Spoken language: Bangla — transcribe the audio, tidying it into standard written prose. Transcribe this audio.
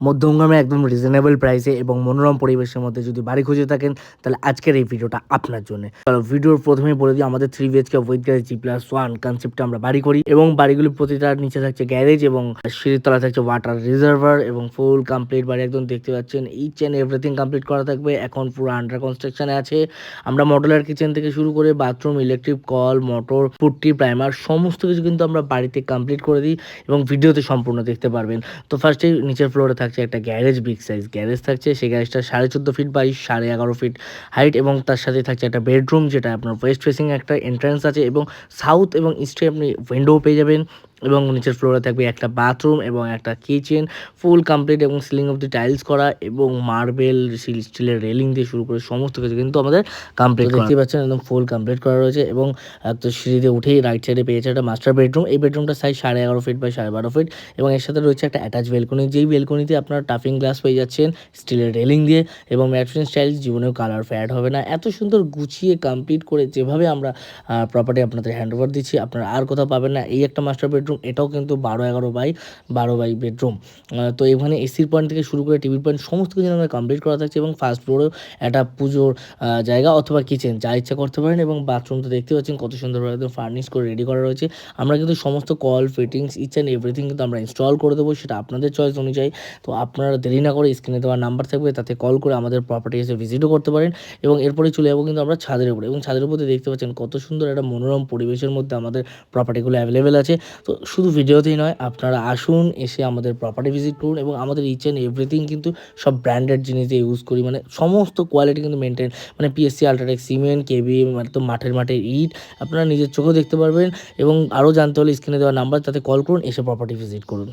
মধ্যমগ্রামে একদম রিজনেবল প্রাইসে এবং মনোরম পরিবেশের মধ্যে যদি বাড়ি খুঁজে থাকেন, তাহলে আজকের এই ভিডিওটা আপনার জন্য। ভিডিওর প্রথমেই বলে দিই, আমাদের 3 বিএইচকে উইথ গ্যারেজ G+1 কনসেপ্টে আমরা বাড়ি করি এবং বাড়িগুলির প্রতিটার নিচে থাকছে গ্যারেজ এবং সিঁড়ির তলা থাকছে ওয়াটার রিজার্ভার এবং ফুল কমপ্লিট বাড়ি একদম দেখতে পাচ্ছেন। ইচ অ্যান্ড এভরিথিং কমপ্লিট করা থাকবে। এখন পুরো আন্ডার কনস্ট্রাকশনে আছে। আমরা মডুলার কিচেন থেকে শুরু করে bathroom, electric call, motor, putty, primer সমস্ত কিছু কিন্তু আমরা বাড়িতে কমপ্লিট করে দিই এবং ভিডিওতে সম্পূর্ণ দেখতে পারবেন। তো ফার্স্টেই নিচের ফ্লোরে থাকছে একটা গ্যারেজ, বিগ সাইজ গ্যারেজ থাকছে। সেই গ্যারেজটা 14.5 ফিট বাই 11.5 ফিট হাইট এবং তার সাথে থাকছে একটা বেডরুম, যেটা আপনার ওয়েস্ট ফেসিং একটা এন্ট্রান্স আছে এবং সাউথ এবং ইস্টে আপনি উইন্ডো পেয়ে যাবেন। এবং নিচের ফ্লোরে থাকবে একটা বাথরুম এবং একটা কিচেন, ফুল কমপ্লিট এবং সিলিং অব্দি টাইলস করা এবং মার্বেল, স্টিলের রেলিং দিয়ে শুরু করে সমস্ত কিছু কিন্তু আমাদের কমপ্লিট দেখতে পাচ্ছেন, একদম ফুল কমপ্লিট করা রয়েছে। এবং তো সিঁড়িতে উঠেই রাইট সাইডে পেয়েছে একটা মাস্টার বেডরুম। এই বেডরুমটার সাইজ 11.5 ফিট বাই 12.5 ফিট এবং এর সাথে রয়েছে একটা অ্যাটাচ বেলকনি, যেই বেলকনিতে আপনারা টাফিং গ্লাস পেয়ে যাচ্ছেন স্টিলের রেলিং দিয়ে এবং ম্যাট্রেস টাইলস জীবনেও কালার ফ্যাড হবে না। এত সুন্দর গুছিয়ে কমপ্লিট করে যেভাবে আমরা প্রপার্টি আপনাদের হ্যান্ডওভার দিচ্ছি, আপনারা আর কোথাও পাবেন না। এই একটা মাস্টার বেডরুম, এটাও কিন্তু 12-11 বাই 12 বাই বেডরুম। তো এখানে এসির পয়েন্ট থেকে শুরু করে টিভির পয়েন্ট সমস্ত কিছু আমাদের কমপ্লিট করা থাকছে এবং ফার্স্ট ফ্লোরেও একটা পুজোর জায়গা অথবা কিচেন যা ইচ্ছা করতে পারেন। এবং বাথরুম তো দেখতে পাচ্ছেন কত সুন্দরভাবে একদম ফার্নিশ করে রেডি করা রয়েছে। আমরা কিন্তু সমস্ত কল ফিটিংস ইচ অ্যান্ড এভরিথিং কিন্তু আমরা ইনস্টল করে দেবো, সেটা আপনাদের চয়েস অনুযায়ী। তো আপনারা দেরি না করে স্ক্রিনে দেওয়ার নাম্বার থাকবে, তাতে কল করে আমাদের প্রপার্টি এসে ভিজিটও করতে পারেন। এবং এরপরে চলে যাবো কিন্তু আমরা ছাদের উপরে, এবং ছাদের উপরে দেখতে পাচ্ছেন কত সুন্দর একটা মনোরম পরিবেশের মধ্যে আমাদের প্রপার্টিগুলো অ্যাভেলেবেল আছে। তো শুধু ভিডিওতেই নয়, আপনারা আসুন, এসে আমাদের প্রপার্টি ভিজিট করুন। এবং আমাদের ইচ অ্যান্ড এভরিথিং কিন্তু সব ব্র্যান্ডেড জিনিস দিয়ে ইউজ করি, মানে সমস্ত কোয়ালিটি কিন্তু মেনটেন, মানে পিএসসি, আল্ট্রাটেক সিমেন্ট, কেবি, একদম মাঠের ইট আপনারা নিজের চোখেও দেখতে পারবেন। এবং আরও জানতে হলে স্ক্রিনে দেওয়া নাম্বার, তাতে কল করুন, এসে প্রপার্টি ভিজিট করুন।